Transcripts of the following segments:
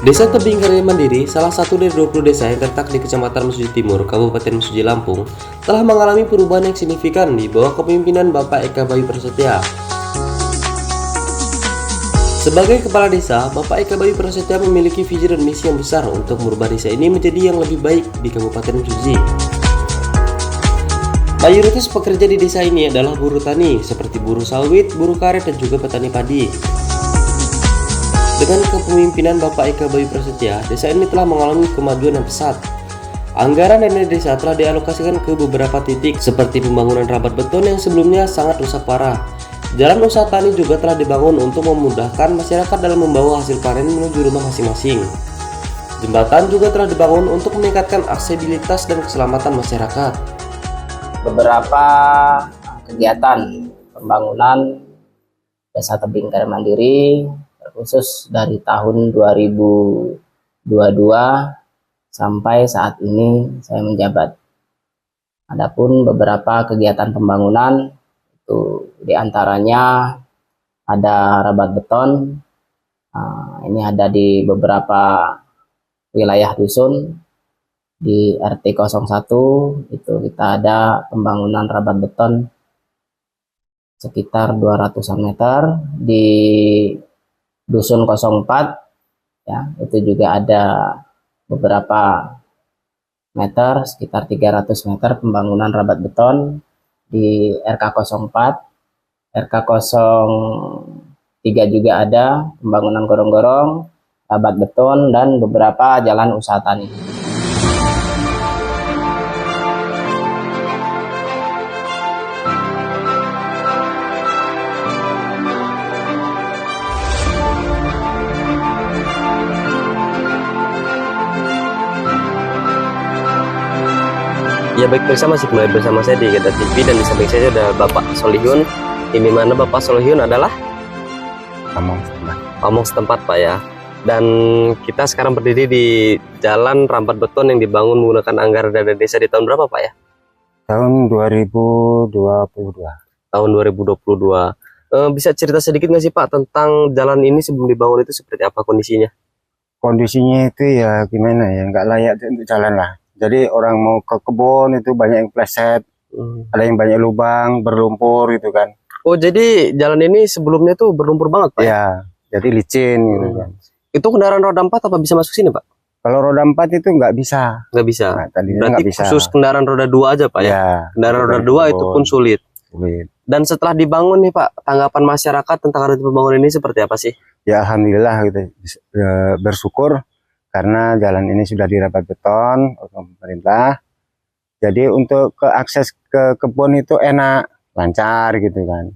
Desa Tebing Karya Mandiri, salah satu dari 20 desa yang terletak di Kecamatan Mesuji Timur, Kabupaten Mesuji, Lampung, telah mengalami perubahan yang signifikan di bawah kepemimpinan Bapak Eka Bayu Prasetya. Sebagai kepala desa, Bapak Eka Bayu Prasetya memiliki visi dan misi yang besar untuk merubah desa ini menjadi yang lebih baik di Kabupaten Mesuji. Mayoritas pekerja di desa ini adalah buruh tani, seperti buruh sawit, buruh karet, dan juga petani padi. Dengan kepemimpinan Bapak Eka Bayu Prasetya, desa ini telah mengalami kemajuan yang pesat. Anggaran dana desa telah dialokasikan ke beberapa titik seperti pembangunan rabat beton yang sebelumnya sangat rusak parah. Jalan usaha tani juga telah dibangun untuk memudahkan masyarakat dalam membawa hasil panen menuju rumah masing-masing. Jembatan juga telah dibangun untuk meningkatkan aksesibilitas dan keselamatan masyarakat. Beberapa kegiatan pembangunan Desa Tebing Karya Mandiri khusus dari tahun 2022 sampai saat ini saya menjabat. Adapun beberapa kegiatan pembangunan itu diantaranya ada rabat beton. Ini ada di beberapa wilayah dusun. Di RT 01 itu kita ada pembangunan rabat beton sekitar 200-an meter. Di Dusun 04 ya, itu juga ada beberapa meter, sekitar 300 meter pembangunan rabat beton. Di RK 04, RK 03 juga ada pembangunan gorong-gorong, rabat beton, dan beberapa jalan usaha tani. Ya baik, bersama masih kembali bersama saya di Geda TV, dan di samping saya ada Bapak Solihun. Ini mana Bapak Solihun adalah pamong setempat Pak ya. Dan kita sekarang berdiri di jalan rampat beton yang dibangun menggunakan anggaran dana desa di tahun berapa Pak ya? Tahun 2022. Tahun 2022. Bisa cerita sedikit nggak sih Pak tentang jalan ini sebelum dibangun itu seperti apa kondisinya? Kondisinya itu ya gimana ya, nggak layak untuk jalan lah. Jadi orang mau ke kebun itu banyak yang pleset, ada yang banyak lubang, berlumpur gitu kan. Oh, jadi jalan ini sebelumnya tuh berlumpur banget Pak? Ya, jadi licin gitu kan. Itu kendaraan roda 4 apa bisa masuk sini Pak? Kalau roda 4 itu nggak bisa. Nggak bisa? Nah, tadinya berarti nggak bisa. Khusus kendaraan roda 2 aja Pak ya? Ya, kendaraan roda 2 itu pun sulit. Dan setelah dibangun nih Pak, tanggapan masyarakat tentang adanya pembangunan ini seperti apa sih? Ya alhamdulillah gitu, bersyukur karena jalan ini sudah dirabat beton oleh pemerintah. Jadi untuk akses ke kebun itu enak, lancar gitu kan,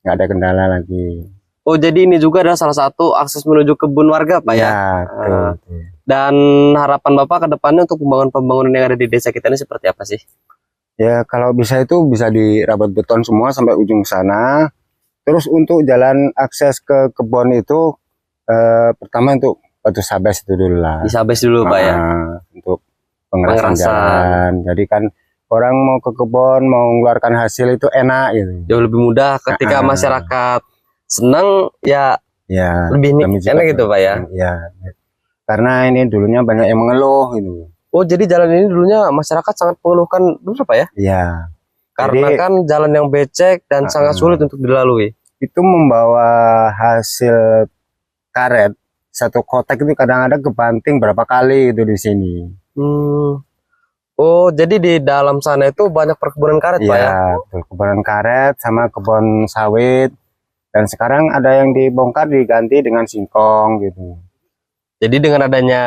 nggak ada kendala lagi. Oh, jadi ini juga adalah salah satu akses menuju kebun warga Pak ya? Betul. Dan harapan Bapak ke depannya untuk pembangunan yang ada di desa kita ini seperti apa sih? Ya kalau bisa itu bisa dirabat beton semua sampai ujung sana. Terus untuk jalan akses ke kebun itu pertama untuk batu sabes itu dulu lah. Disabes dulu Pak ya? Untuk pengerasan jalan. Jadi kan orang mau ke kebun, mau mengeluarkan hasil itu enak gitu. Jauh lebih mudah ketika masyarakat senang ya lebih enak gitu Pak ya? Ya. Karena ini dulunya banyak yang mengeluh gitu. Oh, jadi jalan ini dulunya masyarakat sangat mengeluhkan dulu Pak ya? Iya. Karena jadi, kan jalan yang becek dan sangat sulit untuk dilalui. Itu membawa hasil karet. Satu kotak itu kadang-kadang kebanting berapa kali itu di sini. Oh, jadi di dalam sana itu banyak perkebunan karet Pak ya? Perkebunan karet sama kebun sawit. Dan sekarang ada yang dibongkar diganti dengan singkong gitu. Jadi dengan adanya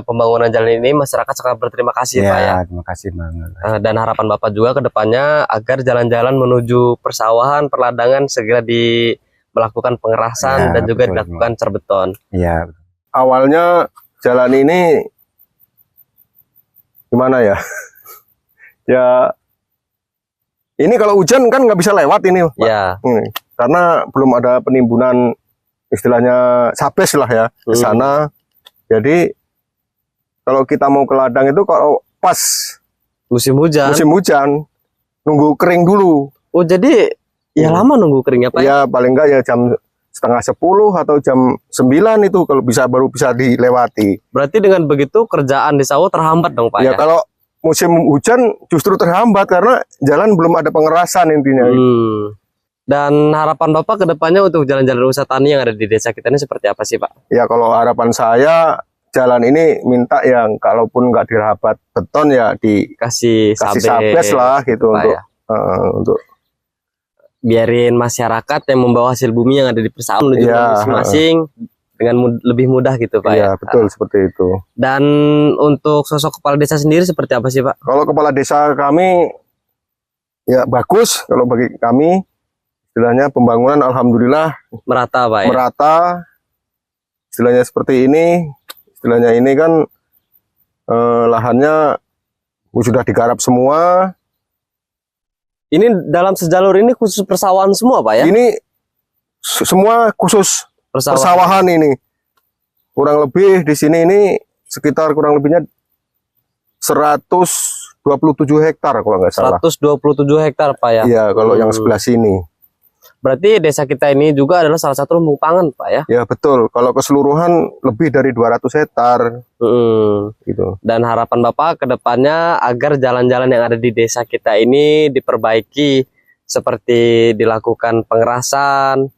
pembangunan jalan ini masyarakat sangat berterima kasih Pak ya? Terima kasih banget. Dan harapan Bapak juga ke depannya agar jalan-jalan menuju persawahan, perladangan segera melakukan pengerasan dan juga dilakukan cerbeton. Iya. Awalnya jalan ini gimana ya? Ya ini kalau hujan kan nggak bisa lewat ini Pak. Ya. Karena belum ada penimbunan istilahnya sabes lah ya ke sana. Jadi kalau kita mau ke ladang itu kalau pas musim hujan nunggu kering dulu. Oh, jadi ya lama nunggu keringnya Pak? Ya paling enggak ya jam 7:30 atau jam 9 itu kalau baru bisa dilewati. Berarti dengan begitu kerjaan di sawah terhambat dong Pak Ya ya? kalau musim hujan justru terhambat karena jalan belum ada pengerasan intinya. Dan harapan Bapak ke depannya untuk jalan-jalan usaha tani yang ada di desa kita ini seperti apa sih Pak? Ya kalau harapan saya jalan ini minta yang kalaupun nggak dirabat beton ya Kasih sabes lah gitu Pak, untuk ya? untuk Biarin masyarakat yang membawa hasil bumi yang ada di persawahan menuju Iya, masing-masing dengan lebih mudah gitu Pak ya ya? betul seperti itu. Dan untuk sosok kepala desa sendiri seperti apa sih Pak? Kalau kepala desa kami ya bagus kalau bagi kami, istilahnya pembangunan alhamdulillah Merata Pak ya? merata. Istilahnya seperti ini, istilahnya ini kan lahannya sudah digarap semua. Ini dalam sejalur ini khusus persawahan semua Pak ya? Ini semua khusus persawahan ini. Kurang lebih di sini ini sekitar kurang lebihnya 127 hektar kalau nggak salah. 127 hektar Pak ya? Iya, kalau yang sebelah sini. Berarti desa kita ini juga adalah salah satu lumbung pangan Pak ya? Ya betul. Kalau keseluruhan lebih dari 200 hektar gitu. Dan harapan Bapak ke depannya agar jalan-jalan yang ada di desa kita ini diperbaiki seperti dilakukan pengerasan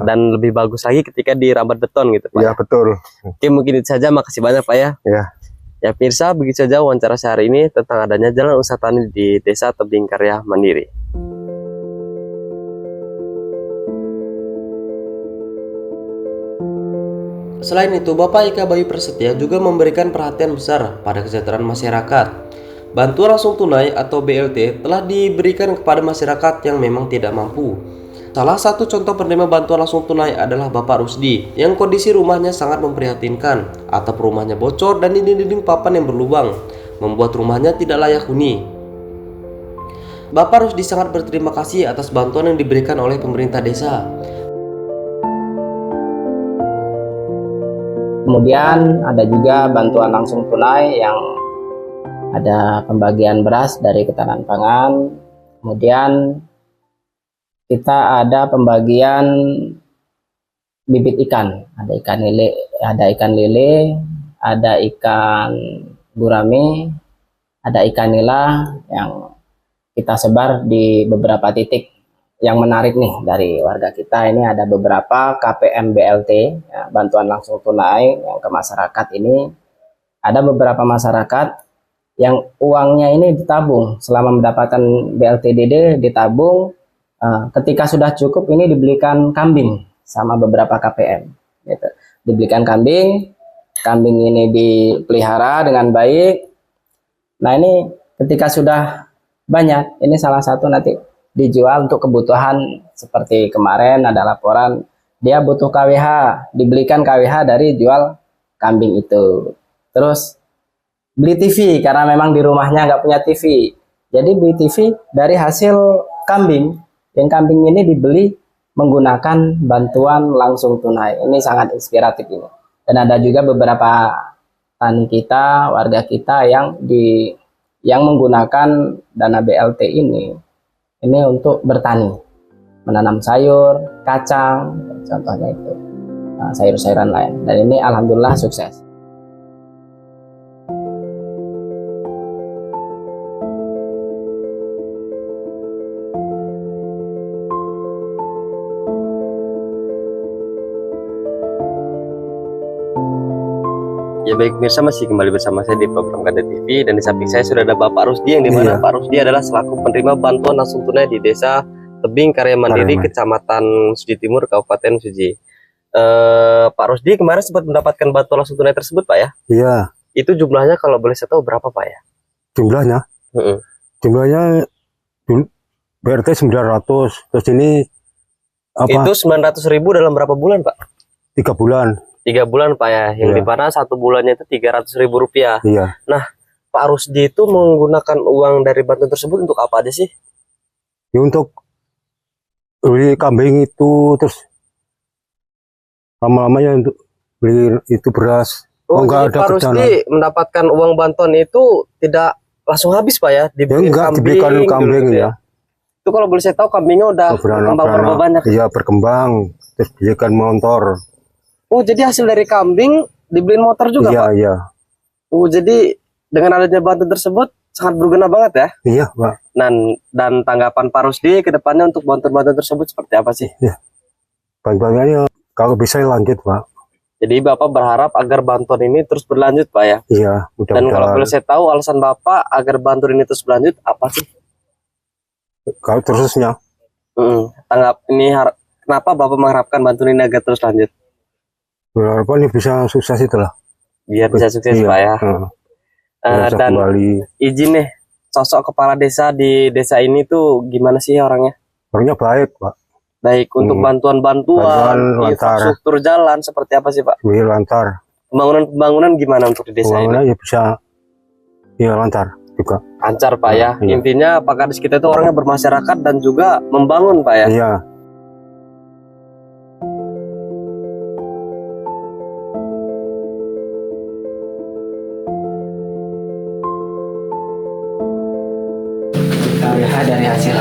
dan lebih bagus lagi ketika dirambat beton gitu Pak. Ya betul. Oke, mungkin itu saja, makasih banyak Pak ya. Ya pemirsa, begitu saja wawancara saya hari ini tentang adanya jalan usaha tani di Desa Tebing Karya Mandiri. Selain itu, Bapak Ika Bayu Prasetya juga memberikan perhatian besar pada kesejahteraan masyarakat. Bantuan langsung tunai atau BLT telah diberikan kepada masyarakat yang memang tidak mampu. Salah satu contoh penerima bantuan langsung tunai adalah Bapak Rusdi, yang kondisi rumahnya sangat memprihatinkan. Atap rumahnya bocor dan dinding-dinding papan yang berlubang, membuat rumahnya tidak layak huni. Bapak Rusdi sangat berterima kasih atas bantuan yang diberikan oleh pemerintah desa. Kemudian ada juga bantuan langsung tunai yang ada pembagian beras dari Ketahanan Pangan. Kemudian kita ada pembagian bibit ikan. Ada ikan lele, ada ikan gurame, ada ikan nila yang kita sebar di beberapa titik. Yang menarik nih dari warga kita ini ada beberapa KPM BLT ya, bantuan langsung tunai yang ke masyarakat ini. Ada beberapa masyarakat yang uangnya ini ditabung selama mendapatkan BLTDD, ditabung, ketika sudah cukup ini dibelikan kambing sama beberapa KPM gitu. Dibelikan kambing ini dipelihara dengan baik. Nah ini ketika sudah banyak, ini salah satu nanti dijual untuk kebutuhan. Seperti kemarin ada laporan dia butuh KWH, dibelikan KWH dari jual kambing itu. Terus beli TV karena memang di rumahnya nggak punya TV, jadi beli TV dari hasil kambing. Yang kambing ini dibeli menggunakan bantuan langsung tunai. Ini sangat inspiratif ini. Dan ada juga beberapa tani kita, warga kita yang menggunakan dana BLT ini untuk bertani, menanam sayur, kacang, contohnya itu, sayur-sayuran lain. Dan ini alhamdulillah sukses. Ya baik pemirsa, masih kembali bersama saya di program Kada TV, dan di samping saya sudah ada Bapak Rusdi, yang dimana Pak Rusdi adalah selaku penerima bantuan langsung tunai di Desa Tebing Karya Mandiri, Kecamatan Suji Timur, Kabupaten Suji. Pak Rusdi kemarin sempat mendapatkan bantuan langsung tunai tersebut Pak ya? Iya. Itu jumlahnya kalau boleh saya tahu berapa Pak ya? Jumlahnya? Jumlahnya BRT 900, terus ini apa? Itu 900.000 dalam berapa bulan Pak? 3 bulan. 3 bulan Pak ya, yang dimana 1 bulannya itu 300.000 rupiah. Iya. Nah, Pak Rusdi itu menggunakan uang dari bantuan tersebut untuk apa aja sih? Ya, untuk beli kambing itu, terus lama-lamanya untuk beli itu beras. Oh, jadi Pak Rusdi mendapatkan uang bantuan itu tidak langsung habis Pak ya? Dibelikan kambing ya. Itu kalau boleh saya tahu kambingnya udah berkembang berapa banyak? Iya, berkembang. terus belikan motor. Oh, jadi hasil dari kambing dibeliin motor juga, Iya, Pak? iya. Oh, jadi dengan adanya bantuan tersebut sangat berguna banget ya. Iya, Pak. Dan tanggapan Pak Rusdi ke depannya untuk bantuan-bantuan tersebut seperti apa sih? Bantuannya kalau bisa lanjut, Pak. Jadi Bapak berharap agar bantuan ini terus berlanjut, Pak ya. Iya, Dan kalau mudah-mudahan. boleh saya tahu alasan Bapak agar bantuan ini terus berlanjut apa sih? Kalau terusnya, Kenapa Bapak mengharapkan bantuan ini agar terus lanjut? berharapan ini bisa sukses itulah. Biar bisa sukses, Iya, Pak ya. bisa Dan kembali. izin nih, sosok kepala desa di desa ini tuh gimana sih orangnya? Orangnya baik, Pak. Baik, untuk bantuan-bantuan, Bantuan lancar. infrastruktur jalan seperti apa sih, Pak? Iya, lancar. Pembangunan gimana untuk di desa ini? Pembangunan ya bisa, ya lancar juga. Lancar, Pak ya. Iya. Intinya Pak Kadis kita itu orangnya bermasyarakat dan juga membangun, Pak ya. Iya. Kita lihat dari hasil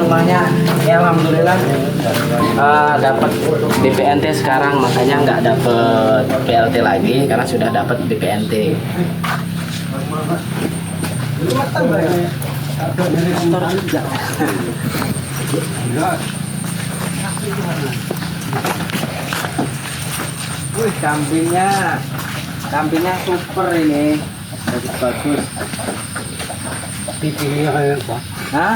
lumayan ya, alhamdulillah dapat BPNT sekarang, makanya nggak dapat PLT lagi karena sudah dapat BPNT. Wih, kambingnya super ini, bagus. Hah?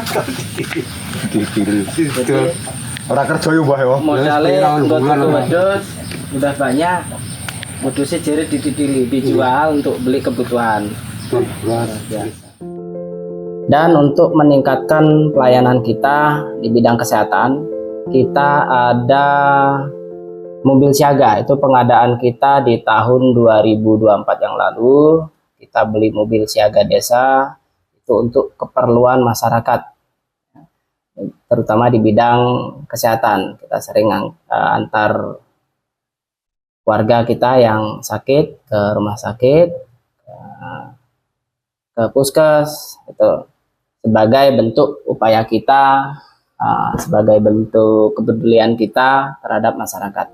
Ora kerja yo, Mbah ya. Modalnya buat wedus udah banyak, wedusnya jadi dititili, dijual untuk beli kebutuhan. Dan untuk meningkatkan pelayanan kita di bidang kesehatan, kita ada mobil siaga. Itu pengadaan kita di tahun 2024 yang lalu. Kita beli mobil siaga desa itu untuk keperluan masyarakat, terutama di bidang kesehatan. Kita sering antar warga kita yang sakit ke rumah sakit, ke puskes, itu sebagai bentuk upaya kita, sebagai bentuk kepedulian kita terhadap masyarakat.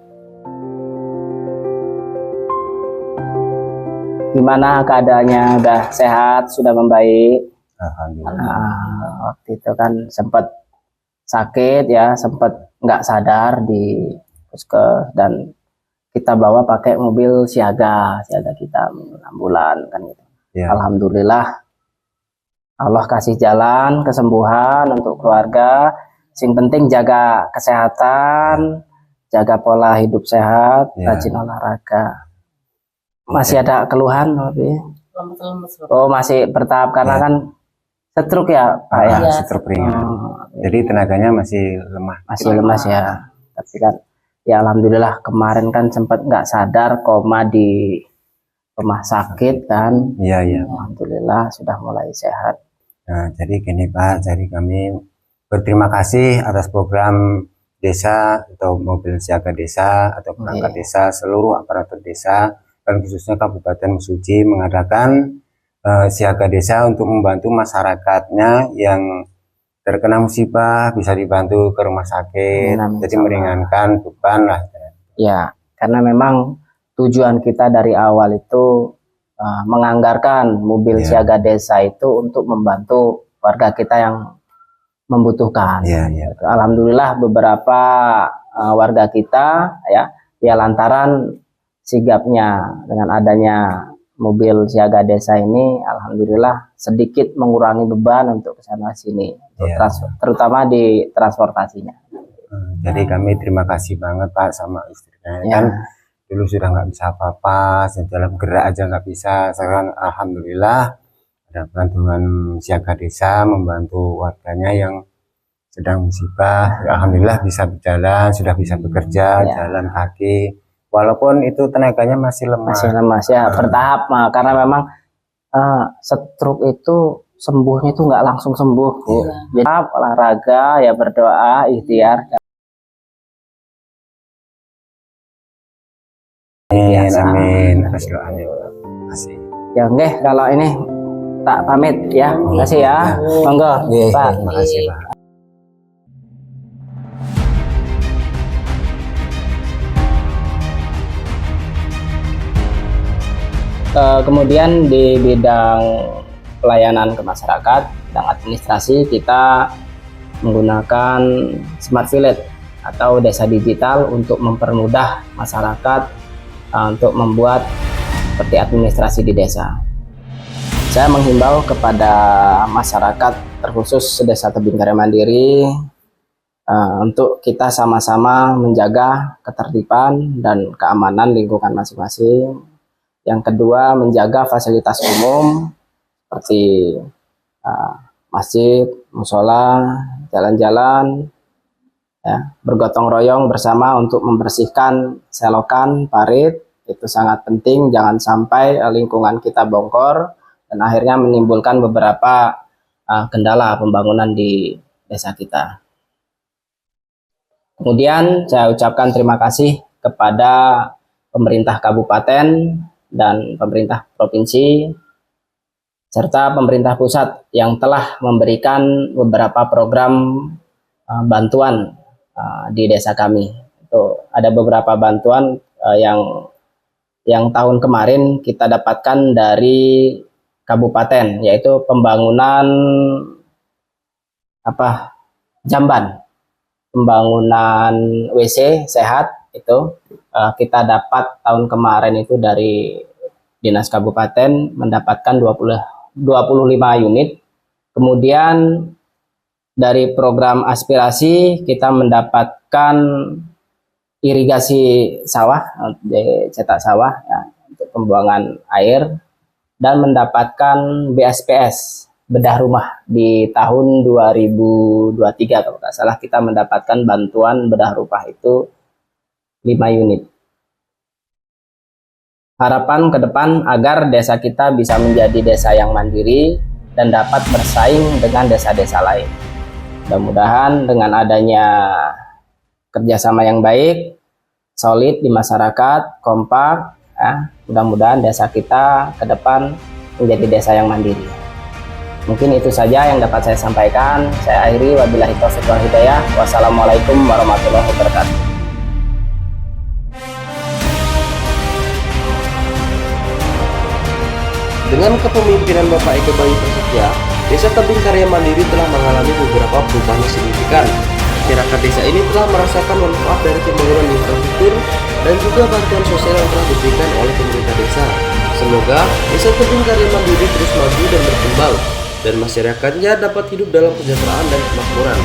Gimana keadaannya? Udah sehat, sudah membaik? Alhamdulillah. Waktu itu kan sempat sakit ya, sempat nggak sadar di puskes, dan kita bawa pakai mobil siaga kita, ambulan kan gitu. Ya. Alhamdulillah Allah kasih jalan kesembuhan untuk keluarga. Sing penting jaga kesehatan, jaga pola hidup sehat, Ya. rajin olahraga. Masih ada keluhan, Tapi? Oh, masih bertahap karena Ya. kan stroke ya, Pak ya. Stroke ringan. Oh, Jadi tenaganya masih lemah. masih lemas ya. Tapi kan ya alhamdulillah kemarin kan sempat nggak sadar, koma di rumah sakit kan. Iya, iya. Alhamdulillah sudah mulai sehat. Nah, jadi gini Pak, jadi kami berterima kasih atas program desa atau mobil siaga desa atau perangkat desa, seluruh aparatur desa dan khususnya Kabupaten Mesuji mengadakan siaga desa untuk membantu masyarakatnya yang terkena musibah, bisa dibantu ke rumah sakit, jadi meringankan beban lah. Ya, karena memang tujuan kita dari awal itu menganggarkan mobil siaga desa itu untuk membantu warga kita yang membutuhkan. Alhamdulillah beberapa warga kita ya lantaran sigapnya dengan adanya mobil siaga desa ini, alhamdulillah sedikit mengurangi beban untuk kesana sini, terutama di transportasinya. Jadi kami terima kasih banget Pak sama istrinya kan. Dulu sudah nggak bisa apa-apa, dalam gerak aja nggak bisa. Sekarang alhamdulillah ada bantuan siaga desa membantu warganya yang sedang musibah. Alhamdulillah bisa berjalan, sudah bisa bekerja, jalan kaki. Walaupun itu tenaganya masih lemah. Masih lemas ya, bertahap. Karena memang stroke itu sembuhnya itu nggak langsung sembuh. Jadi olahraga, ya berdoa, ikhtiar. Amin. Atas doanya. Kasih. Ya nggih, kalau ini tak pamit ya. Terima kasih ya. Monggo, Pak. Terima kasih Pak. Kemudian di bidang pelayanan ke masyarakat, bidang administrasi, kita menggunakan Smart Village atau desa digital untuk mempermudah masyarakat untuk membuat seperti administrasi di desa. Saya menghimbau kepada masyarakat terkhusus Desa Tebing Karya Mandiri untuk kita sama-sama menjaga ketertiban dan keamanan lingkungan masing-masing. Yang kedua, menjaga fasilitas umum seperti masjid, musola, jalan-jalan, ya, bergotong royong bersama untuk membersihkan selokan, parit. Itu sangat penting, jangan sampai lingkungan kita bongkor dan akhirnya menimbulkan beberapa kendala pembangunan di desa kita. Kemudian saya ucapkan terima kasih kepada pemerintah kabupaten dan pemerintah provinsi serta pemerintah pusat yang telah memberikan beberapa program bantuan di desa kami. Itu ada beberapa bantuan yang tahun kemarin kita dapatkan dari kabupaten, yaitu pembangunan jamban, pembangunan WC sehat. Itu kita dapat tahun kemarin itu dari dinas kabupaten mendapatkan 25 unit. Kemudian dari program aspirasi kita mendapatkan irigasi sawah, cetak sawah ya, untuk pembuangan air, dan mendapatkan BSPS, bedah rumah, di tahun 2023 kalau nggak salah kita mendapatkan bantuan bedah rumah itu 5 unit. Harapan ke depan agar desa kita bisa menjadi desa yang mandiri dan dapat bersaing dengan desa-desa lain. Mudah-mudahan dengan adanya kerjasama yang baik, solid di masyarakat, kompak, ya, mudah-mudahan desa kita ke depan menjadi desa yang mandiri. Mungkin itu saja yang dapat saya sampaikan. Saya akhiri, wabillahi taufiq wal hidayah. Wassalamualaikum warahmatullahi wabarakatuh. Dengan kepemimpinan Bapak Eko Bayu Prasetya, Desa Tebing Karya Mandiri telah mengalami beberapa perubahan yang signifikan. Masyarakat desa ini telah merasakan manfaat dari pembangunan infrastruktur dan juga bantuan sosial yang telah diberikan oleh pemerintah desa. Semoga Desa Tebing Karya Mandiri terus maju dan berkembang, dan masyarakatnya dapat hidup dalam kesejahteraan dan kemakmuran.